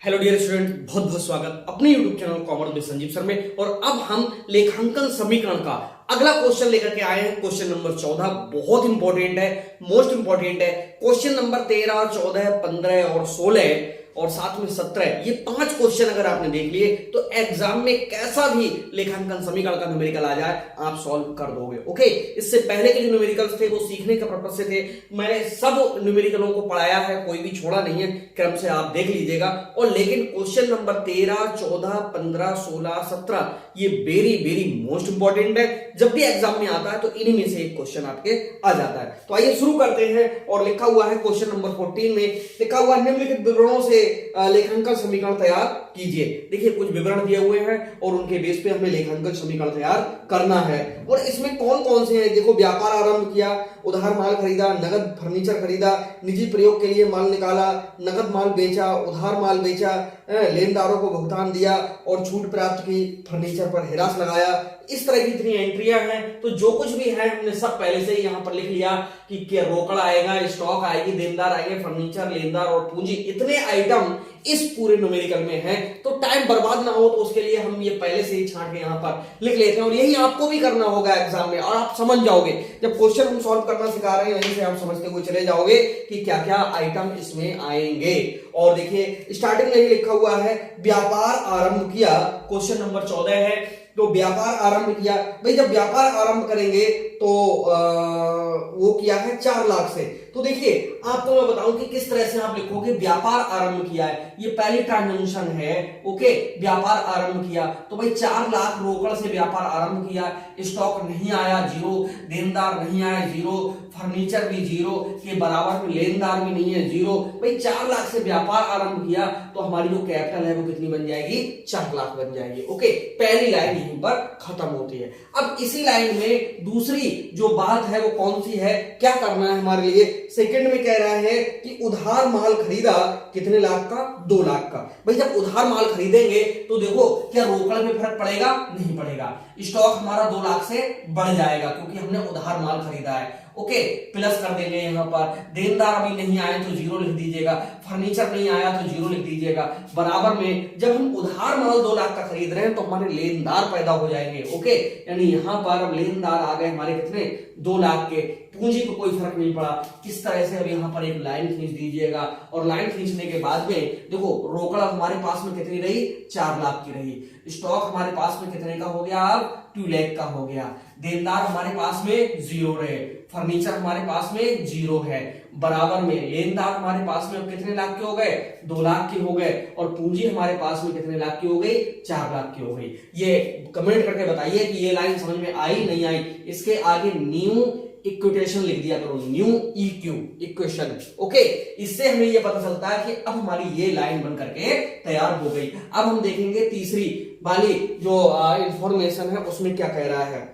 Hello dear student, बहुत बहुत स्वागत अपने YouTube channel commerce with Sanjeev sir में। और अब हम लेखांकन समीकरण का अगला क्वेश्चन लेकर के आए हैं। क्वेश्चन नंबर 14 बहुत इंपॉर्टेंट है, मोस्ट इंपॉर्टेंट है। क्वेश्चन नंबर 13, 14, 15 और 16 और साथ में 17, ये 5 क्वेश्चन अगर आपने देख लिए तो एग्जाम में कैसा भी लेखांकन समीकरण का न्यूमेरिकल आ जाए आप सॉल्व कर दोगे। ओके, इससे पहले के जो न्यूमेरिकल्स थे वो सीखने का पर्पज से थे। मैंने सब न्यूमेरिकलों को पढ़ाया है, कोई भी छोड़ा नहीं है, क्रम से आप देख लीजिएगा। और लेकिन क्वेश्चन नंबर 13, 14, 15, 16, 17 ये वेरी वेरी मोस्ट इंपॉर्टेंट है। जब भी एग्जाम में आता है तो इन्हीं में से एक क्वेश्चन आपके आ जाता है। तो आइए शुरू करते हैं। और लिखा हुआ है क्वेश्चन नंबर 14 में, लिखा हुआ निम्नलिखित विवरणों से लेखांकन समीकरण तैयार कीजिए। देखिए कुछ विवरण दिए हुए हैं और उनके बेस पे हमें लेखांकन समीकरण तैयार करना है। और इसमें कौन कौन से हैं, देखो व्यापार आरंभ किया, उधार माल खरीदा, नगद फर्नीचर खरीदा, निजी प्रयोग के लिए माल निकाला, नगद माल बेचा, उधार माल बेचा, लेनदारों को भुगतान दिया और छूट प्राप्त की, फर्नीचर पर हिरास लगाया। इस तरह की इतनी एंट्रियां हैं। तो जो कुछ भी है हमने सब पहले से ही यहां पर लिख लिया कि क्या रोकड़ आएगा, स्टॉक आएगी, देनदार आएंगे, फर्नीचर, लेनदार और पूंजी, इतने आइटम इस पूरे न्यूमेरिकल में है। तो टाइम बर्बाद ना हो तो उसके लिए हम ये पहले से ही छांट के यहां पर लिख लेते हैं। और यही आपको भी करना होगा एग्जाम में, और आप समझ जाओगे जब क्वेश्चन हम सॉल्व करना सिखा रहे हैं, यहीं से आप समझते हुए चले जाओगे कि क्या क्या आइटम इसमें आएंगे। और देखिए स्टार्टिंग में ही लिखा हुआ है व्यापार आरंभ किया, क्वेश्चन नंबर 14 है। तो व्यापार आरंभ किया, भाई जब व्यापार आरंभ करेंगे तो वो किया है 4 लाख से। तो देखिए आपको मैं बताऊं कि किस तरह से आप लिखोगे व्यापार आरंभ किया है, ये पहली ट्रांजैक्शन है। ओके, व्यापार आरंभ किया तो भाई 4 लाख रोकड़ से व्यापार आरंभ किया, स्टॉक नहीं आया 0, देनदार नहीं आया 0, फर्नीचर भी 0 के बराबर में लेनदार भी नहीं है 0। भाई 4 लाख से व्यापार आरंभ किया तो हमारी जो कैपिटल है वो कितनी बन जाएगी, 4 लाख बन जाएगी। ओके, पहली लाइन यहीं पर खत्म होती है। अब इसी लाइन में दूसरी जो बात है वो कौन सी है, क्या करना है हमारे लिए। सेकंड में कह रहा है कि उधार माल खरीदा कितने लाख का, 2 लाख का। भाई जब उधार माल खरीदेंगे तो देखो क्या रोकड़ में फर्क पड़ेगा, नहीं पड़ेगा। स्टॉक हमारा 2 लाख से बढ़ जाएगा क्योंकि हमने उधार माल खरीदा है। ओके, प्लस कर देंगे यहां पर। देनदार अभी नहीं आए तो 0 लिख दीजिएगा, फर्नीचर नहीं आया तो 0 लिख दीजिएगा। बराबर में जब हम उधार माल 2 लाख का खरीद रहे हैं तो हमारे लेनदार पैदा हो जाएंगे। ओके, यानी यहां पर अब लेनदार आ गए हमारे कितने, 2 लाख के। पूंजी को कोई फर्क नहीं पड़ा। किस तरह से अब यहाँ पर एक लाइन खींच दीजिएगा। और लाइन खींचने के बाद में देखो रोकड़ हमारे पास में कितनी रही, 4 लाख की रही। स्टॉक हमारे पास में कितने का हो गया, अब 2 लाख का हो गया। देनदार हमारे पास में 0 रहे, फर्नीचर हमारे पास में 0 है। बराबर में लेनदार हमारे पास में अब कितने लाख के हो गए, 2 लाख के हो गए। और पूंजी हमारे पास में कितने लाख की हो गई, 4 लाख की हो गई। ये कमेंट करके बताइए कि ये लाइन समझ में आई नहीं आई। इसके आगे न्यू इक्वेशन लिख दिया करो, न्यू इक्यू इक्वेशन। ओके, इससे हमें ये पता चलता है कि अब हमारी ये लाइन बन करके तैयार हो गई। अब हम देखेंगे तीसरी वाली जो इंफॉर्मेशन है उसमें क्या कह रहा है।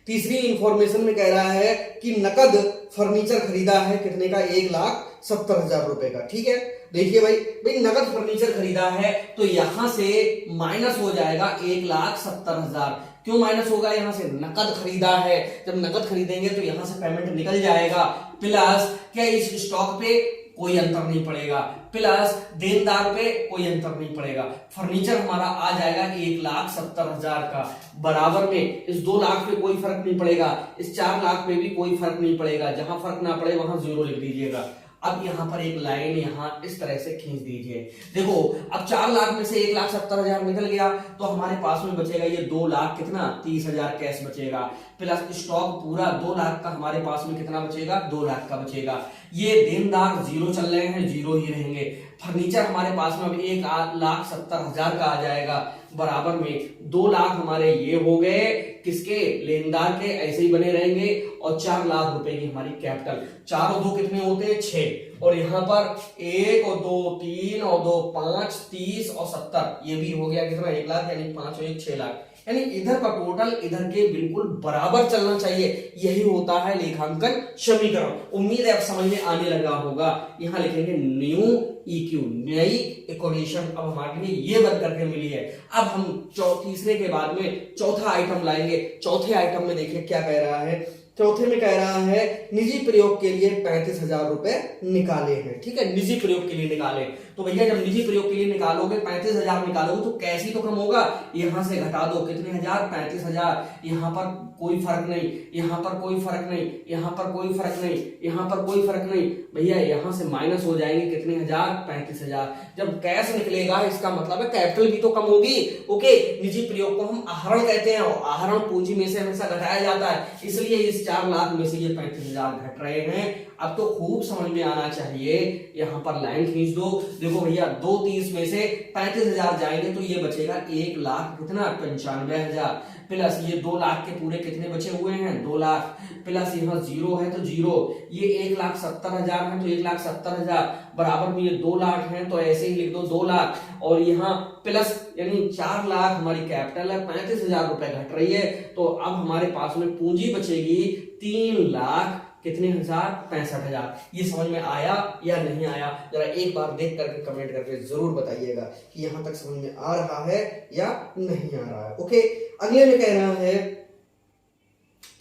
तीसरी इंफॉर्मेशन में कह रहा है कि नकद फर्नीचर खरीदा है कितने का, 1,70,000 रुपए का। ठीक है, देखिए भाई नगद फर्नीचर खरीदा है तो यहां से माइनस हो जाएगा 1,70,000। क्यों माइनस होगा, यहां से नकद खरीदा है, जब नकद खरीदेंगे तो यहां से पेमेंट निकल जाएगा। प्लस क्या इस स्टॉक पे कोई अंतर नहीं पड़ेगा, प्लस देनदार पे कोई अंतर नहीं पड़ेगा। फर्नीचर हमारा आ जाएगा 1,70,000 का। बराबर में इस 2 लाख पे कोई फर्क नहीं पड़ेगा, इस 4 लाख पे भी कोई फर्क नहीं पड़ेगा। जहां फर्क ना पड़े वहां 0 लिख दीजिएगा। अब यहां पर एक लाइन यहां इस तरह से खींच दीजिए। देखो अब 4 लाख में से 1,70,000 निकल गया तो हमारे पास में बचेगा ये 2 लाख कितना, 30,000 कैश बचेगा। प्लस स्टॉक पूरा 2 लाख का हमारे पास में कितना बचेगा, 2 लाख का बचेगा। ये देनदार 0 चल रहे हैं, 0 ही रहेंगे। फर्नीचर हमारे पास में अब 1,70,000 का आ जाएगा। बराबर में 2 लाख हमारे ये हो गए किसके, लेनदार के, ऐसे ही बने रहेंगे। और 4 लाख रुपए की हमारी कैपिटल। 4 और 2 कितने होते हैं, 6। और यहां पर 1 और 2 3 और 2 5 30 और 70, ये भी हो गया कितना, 1 लाख, यानी 5 और 1 6 लाख। यानी इधर का टोटल इधर के बिल्कुल बराबर चलना चाहिए। यही होता है लेखांकन समीकरण। उम्मीद है अब समझ में आने लगा होगा। यहां लिखेंगे न्यू इक्यू, नई इक्वेशन अब हमारे लिए ये बन करके मिली है। अब हम तीसरे के बाद में चौथा आइटम लाएंगे। चौथे आइटम में देखिए क्या कह रहा है चौथे में कह रहा है निजी प्रयोग के लिए 35,000 रुपए निकाले हैं। ठीक है, निजी प्रयोग के लिए निकाले। तो भैया जब निजी प्रयोग के लिए निकालोगे 35,000 निकालोगे तो कैसी तो कम होगा, यहां से घटा दो कितने हजार, 35,000। यहां पर कोई फर्क नहीं, यहां पर कोई फर्क नहीं, यहां पर कोई फर्क नहीं, यहां पर कोई फर्क नहीं भैया, यहां से माइनस हो जाएंगे कितने हजार, 35,000। जब कैश निकलेगा इसका मतलब है कैपिटल भी तो कम होगी। ओके, निजी प्रयोग को हम आहरण कहते हैं और आहरण पूंजी में से हमेशा घटाया जाता है, इसलिए इस 4 लाख में से ये 35,000 घट रहे हैं। अब तो खूब समझ में आना चाहिए, यहां पर लाइन खींच दो। देखो भैया 230 में से 35,000 जाएंगे तो ये बचेगा 1 लाख कितना, 95,000 प्लस ये 2 लाख के पूरे कितने बचे हुए हैं, 2 लाख प्लस यहाँ 0 है तो 0, ये 1,70,000 है तो 1,70,000 बराबर में ये 2 लाख है तो ऐसे ही लिख दो 2 लाख और यहाँ प्लस यानी 4 लाख हमारी कैपिटल है, 35,000 रुपए घट रही है। तो अब हमारे पास में पूंजी बचेगी 3 लाख कितने हजार, 65,000। ये समझ में आया या नहीं आया, जरा एक बार देख करके कमेंट करके जरूर बताइएगा कि यहां तक समझ में आ रहा है या नहीं आ रहा है। ओके, अगले में कह रहा है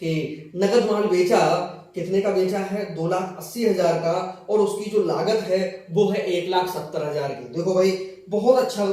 कि नगद माल बेचा, कितने का बेचा है, 2,80,000 का, और उसकी जो लागत है वो है 1,70,000 की। देखो भाई बहुत अच्छा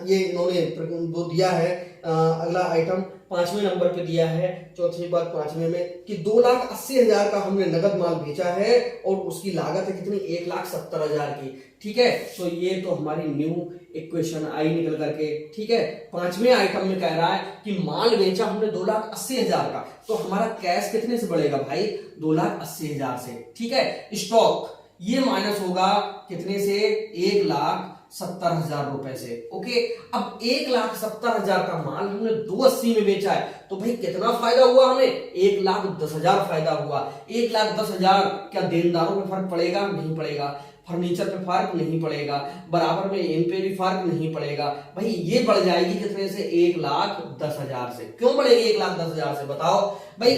ये इन्होंने दो दिया है। अगला आइटम 5वें नंबर पे दिया है, चौथी बात 5वें में कि 2,80,000 का हमने नगद माल बेचा है और उसकी लागत है कितनी, 1,70,000 की। ठीक है, तो ये तो हमारी न्यू इक्वेशन आई निकल करके। ठीक है, 5वें आइटम में कह रहा है कि माल बेचा हमने 2,80,000 का, तो हमारा कैश कितने से बढ़ेगा भाई, 2,80,000 से। ठीक है, स्टॉक ये माइनस होगा कितने से, 1,70,000 रुपए से। ओके, अब 1,70,000 का माल हमने 280 में बेचा है तो भाई कितना फायदा हुआ हमें, 1,10,000 फायदा हुआ। 1,10,000 क्या देनदारों पे फर्क पड़ेगा, नहीं पड़ेगा। फर्नीचर पे फर्क नहीं पड़ेगा, बराबर में इन पे भी फर्क नहीं पड़ेगा। भाई ये बढ़ जाएगी कितने से, 1,10,000 से। क्यों बढ़ेगी 1,10,000 से, बताओ भाई।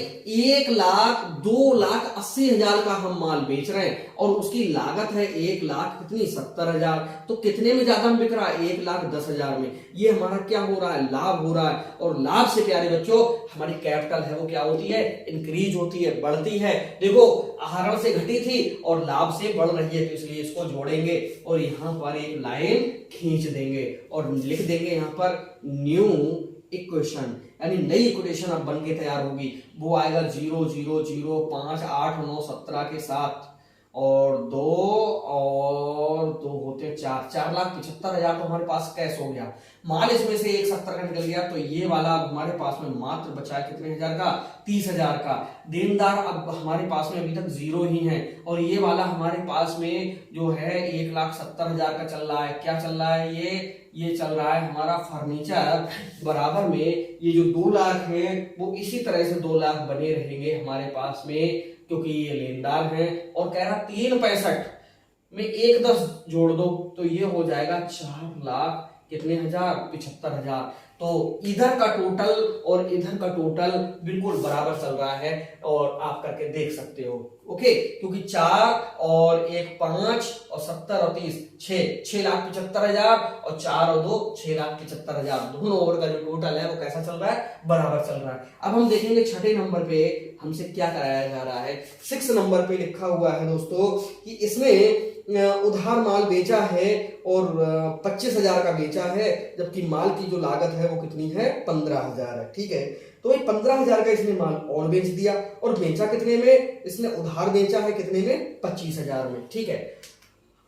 2,80,000 का हम माल बेच रहे हैं और उसकी लागत है 1,70,000, तो कितने में ज्यादा बिक रहा है, 1,10,000 में। ये हमारा क्या हो रहा है, लाभ हो रहा है। और लाभ से प्यारे बच्चों हमारी कैपिटल है वो क्या होती है, इंक्रीज होती है, बढ़ती है। देखो आहरण से घटी थी और लाभ से बढ़ रही है, तो इसलिए इसको जोड़ेंगे और यहां पर एक लाइन खींच देंगे और लिख देंगे यहां पर न्यू इक्वेशन, यानी नई इक्वेशन अब बन के तैयार होगी। वो आएगा 0 0 0 5 8 9 17 के साथ और 2 होते 4,75,000 तो हमारे पास कैश हो गया। माल इसमें से 1,70 का निकल गया तो ये वाला अब हमारे पास में मात्र बचा है कितने हजार का, 30,000 का। देनदार अब हमारे पास में अभी तक 0 ही है और ये वाला हमारे पास में जो है 1,70,000 का चल रहा है। क्या चल रहा है, ये चल रहा है हमारा फर्नीचर। बराबर में ये जो 2 लाख है वो इसी तरह से 2 लाख बने रहेंगे हमारे पास में, क्योंकि ये लेनदार है। और कह रहा 3,65 में 1,10 जोड़ दो तो ये हो जाएगा 4 लाख कितने हजार, 75,000। तो इधर का टोटल और इधर का टोटल बिल्कुल बराबर चल रहा है और आप करके देख सकते हो। ओके, क्योंकि 4 और 1 5 और 70 और 30 6,75,000 और 4 और 2 6,75,000। दोनों ओवर का जो टोटल है वो कैसा चल रहा है, बराबर चल रहा है। अब हम देखेंगे 6ठे नंबर पे हमसे क्या कराया जा रहा है। 6 नंबर पे लिखा हुआ है दोस्तों कि इसमें उधार माल बेचा है और 25,000 का बेचा है, जबकि माल की जो लागत है वो कितनी है, 15,000 है। ठीक है, तो भाई 15,000 का इसने माल और बेच दिया और बेचा कितने में, इसने उधार बेचा है कितने में, 25,000 में। ठीक है,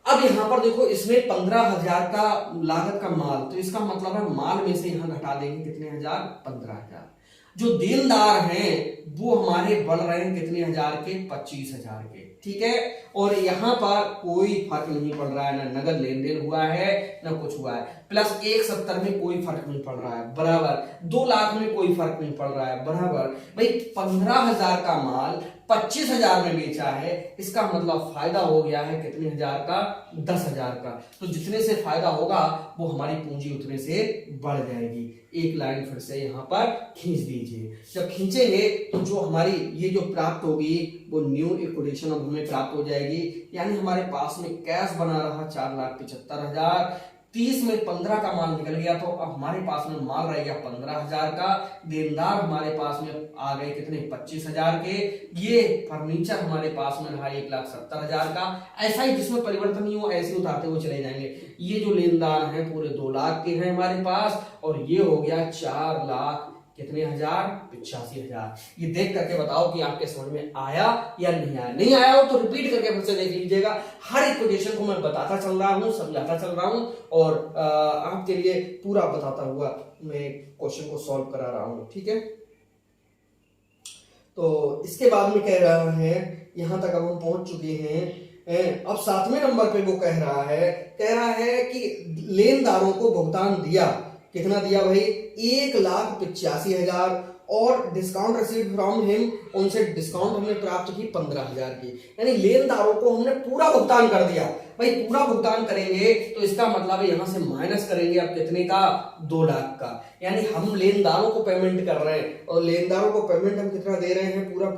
अब यहां पर देखो इसने 15,000 का लागत का माल, तो इसका मतलब है माल में से यहां घटा देंगे कितने हजार, 15,000। जो देनदार हैं वो हमारे बढ़ रहे हैं कितने हजार के, 25,000 के। ठीक है, और यहां पर कोई फर्क नहीं पड़ रहा है, ना नगद लेन देन हुआ है ना कुछ हुआ है। प्लस 1,70 में कोई फर्क नहीं पड़ रहा है, बराबर। 2 लाख में कोई फर्क नहीं पड़ रहा है, बराबर। भाई 15,000 का माल 25,000 में बेचा है, इसका मतलब फायदा हो गया है कितने हजार का, 10,000 का। तो जितने से फायदा होगा वो हमारी पूंजी उतने से बढ़ जाएगी। एक लाइन फिर से यहां पर खींच दीजिए। जब खींचेंगे तो जो हमारी ये जो प्राप्त होगी वो न्यू इक्वेशन अब हमें प्राप्त हो जाएगी। यानी हमारे पास में कैश बना रहा 4,75,000, 30 में 15 का माल निकल गया, तो अब हमारे पास में माल रह गया 15,000 का। देनदार हमारे पास में आ गए कितने, 25,000 के। ये फर्नीचर हमारे पास में रहा 1,70,000 का। ऐसा ही जिसमें परिवर्तन नहीं हो ऐसे उतारते हुए चले जाएंगे। ये जो लेनदार हैं पूरे 2 लाख के हैं हमारे पास, और ये हो गया 4 लाख कितने हजार, 85,000। ये देख करके बताओ कि आपके समझ में आया या नहीं आया। नहीं आया हो तो रिपीट करके फिर से देख लीजिएगा। हर एक क्वेश्चन को मैं बताता चल रहा हूं, समझाता चल रहा हूं, और आपके लिए पूरा बताता हुआ मैं क्वेश्चन को सॉल्व करा रहा हूं। ठीक है, तो इसके बाद में कह रहा है, यहां तक अब हम पहुंच चुके हैं। अब 7वें नंबर पे वो कह रहा है कि लेनदारों को भुगतान दिया, कितना दिया भाई, 1,85,000, और डिस्काउंट रिसीव्ड फ्रॉम हिम, उनसे डिस्काउंट हमने प्राप्त की 15,000 की। यानी लेनदारों को हमने पूरा भुगतान कर दिया। भाई पूरा भुगतान करेंगे तो इसका मतलब है यहां से माइनस करेंगे अब कितने का, 2 लाख का। यानी हम लेनदारों को पेमेंट कर रहे हैं, और लेनदारों को पेमेंट हम कितना दे रहे हैं, पूरा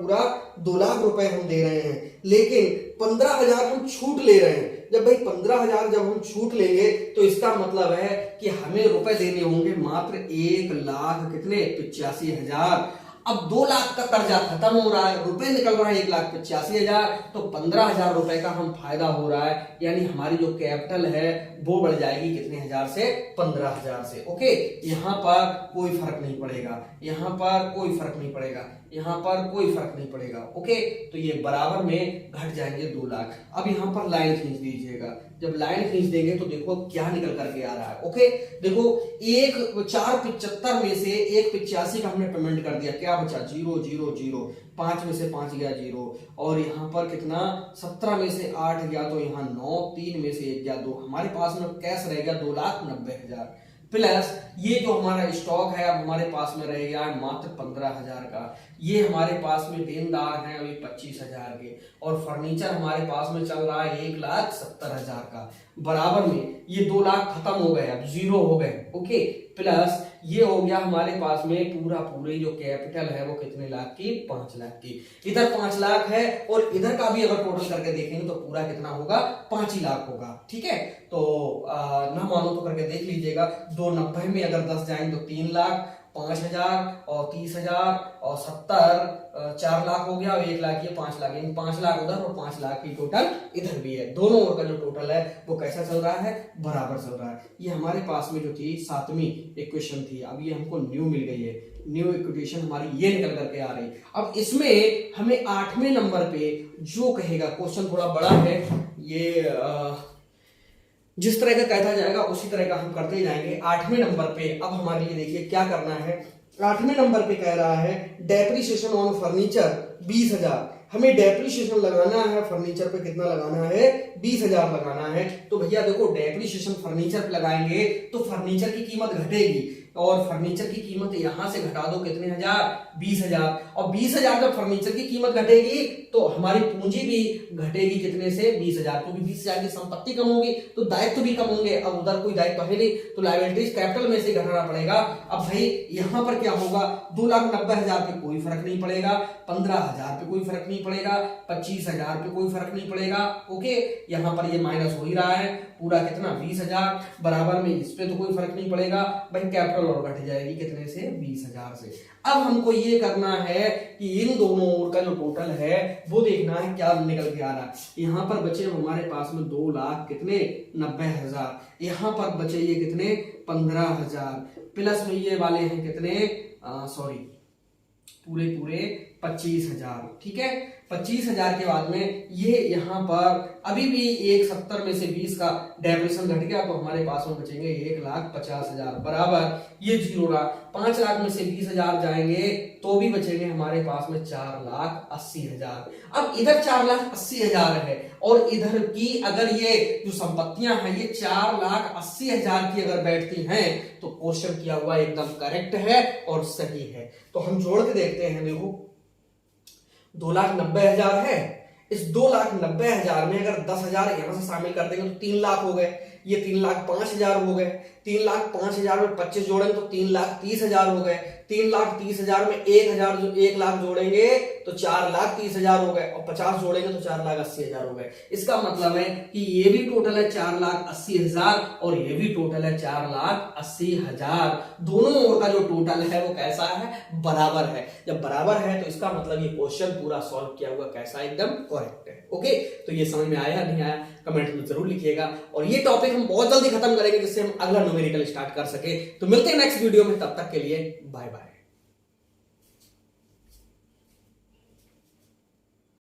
2 लाख रुपए हम दे रहे हैं, लेकिन 15,000 हम छूट ले रहे हैं। जब भाई 15,000 जब हम छूट लेंगे तो इसका मतलब है कि हमें रुपए देने होंगे मात्र 1,00,000 कितने, 85,000। अब 2 लाख का कर्जा खत्म हो रहा है, रुपए निकल रहा है 1,85,000, तो 15,000 रुपए का हम फायदा हो रहा है। यानी हमारी जो कैपिटल है वो बढ़ जाएगी कितने हजार से, 15,000 से। ओके, यहाँ पर कोई फर्क नहीं पड़ेगा, यहाँ पर कोई फर्क नहीं पड़ेगा, यहाँ पर कोई फर्क नहीं पड़ेगा। ओके, तो ये बराबर में घट जाएंगे 2 लाख। अब यहाँ पर लाइन खींच दीजिएगा। जब लाइन खींच देंगे तो देखो क्या निकल करके आ रहा है। ओके, देखो 475 में से 185 का हमने पेमेंट कर दिया, क्या बचा, 0 0 0, 5 में से 5 गया 0, और यहाँ पर कितना, 17 में से 8 गया तो यहाँ 9, 3 में से 1 गया 2, हमारे पास में कैश रह गया 2,90,000, प्लस ये जो हमारा स्टॉक है अब हमारे पास में रह गया है मात्र 15,000 का। ये हमारे पास में देनदार हैं अभी 25,000 के, और फर्नीचर हमारे पास में चल रहा है 1,70,000 का। बराबर में ये 2 लाख खत्म हो गए, अब 0 हो गए। ओके, प्लस ये हो गया हमारे पास में पूरी जो कैपिटल है वो कितने लाख की, 5 लाख की। इधर 5 लाख है, और इधर का भी अगर टोटल करके देखेंगे तो पूरा कितना होगा, 5 ही लाख होगा। ठीक है, तो ना मानो तो करके देख लीजिएगा। 290 में अगर 10 जाएंगे तो 3 लाख, 5,000 और 30,000 और 70, 4 लाख हो गया, और 1 लाख, ये 5 लाख, इन 5 लाख उधर और 5 लाख की टोटल इधर भी है। दोनों ओर का जो टोटल है वो कैसा चल रहा है, बराबर चल रहा है। ये हमारे पास में जो थी 7वीं इक्वेशन थी, अब ये हमको न्यू मिल गई है। न्यू इक्वेशन हमारी ये निकल करके आ रही। अब इसमें हमें 8वें नंबर पे जो कहेगा, क्वेश्चन थोड़ा बड़ा है, ये जिस तरह का कहता जाएगा उसी तरह का हम करते ही जाएंगे। 8वें नंबर पे अब हमारे लिए देखिए क्या करना है। 8वें नंबर पे कह रहा है डेप्रिसिएशन ऑन फर्नीचर 20,000। हमें डेप्रिसिएशन लगाना है फर्नीचर पे, कितना लगाना है, 20,000 लगाना है। तो भैया देखो डेप्रिसिएशन फर्नीचर पे लगाएंगे तो फर्नीचर की कीमत घटेगी, और फर्नीचर की कीमत यहां से घटा दो कितने हजार, 20,000, और 20,000 जब फर्नीचर की कीमत घटेगी तो हमारी पूंजी भी घटेगी कितने से, 20,000, क्योंकि 20,000 की संपत्ति कम होगी तो दायित्व भी कम होंगे। अब उधर कोई दायित्व है नहीं तो लायबिलिटीज कैपिटल में से घटाना पड़ेगा। अब भाई यहां पर क्या होगा, 2,90,000 पे कोई फर्क नहीं पड़ेगा, 15,000 पे कोई फर्क नहीं पड़ेगा, 25,000 पे कोई फर्क नहीं पड़ेगा। ओके, यहां पर ये माइनस हो ही रहा है, पूरा कितना, 20,000, बराबर में इस पे तो कोई फर्क नहीं पड़ेगा भाई, कैपिटल और घट जाएगी कितने से, 20,000 से। अब हमको ये करना है कि इन दोनों ओर का जो टोटल है वो देखना है क्या निकल के आ रहा है। यहाँ पर बचे हमारे पास में 2 लाख कितने, 90,000, यहाँ पर बचे ये कितने, 15,000, प्लस में ये वाले हैं कितने, पूरे 25,000। ठीक है, 25,000 के बाद में ये यहाँ पर अभी भी 170 में से 20 का डेप्रिसिएशन घट गया तो हमारे पास में बचेंगे 1,50,000, बराबर ये 0 रहा। 5 लाख में से 20,000 जाएंगे तो भी बचेंगे हमारे पास में 4,80,000। अब इधर 4,80,000 है, और इधर की अगर ये जो संपत्तियां हैं ये 4,80,000 की अगर बैठती हैं तो क्वेश्चन किया हुआ एकदम करेक्ट है और सही है। तो हम जोड़ के देखते हैं। देखो 2,90,000 है, इस 2,90,000 में अगर 10,000 यहां से शामिल कर देंगे तो 3 लाख हो गए, ये 3,05,000 हो गए, 3,05,000 में 25 जोड़ेंगे तो 3,30,000 हो गए, 3,30,000 में 1,000 जो 1 लाख जोड़ेंगे तो 4,30,000 हो गए, और 50 जोड़ेंगे तो 4,80,000 हो गए। इसका मतलब है कि ये भी टोटल है 4,80,000 और ये भी टोटल है 4,80,000। दोनों ओर का जो टोटल है वो कैसा है, बराबर है। जब बराबर है तो इसका मतलब ये क्वेश्चन पूरा सॉल्व किया हुआ कैसा, एकदम करेक्ट है। ओके, तो ये समझ में आया नहीं आया कमेंट में जरूर लिखिएगा, और ये टॉपिक हम बहुत जल्दी खत्म करेंगे जिससे हम अगला न्यूमेरिकल स्टार्ट कर सके। तो मिलते हैं नेक्स्ट वीडियो में, तब तक के लिए बाय बाय।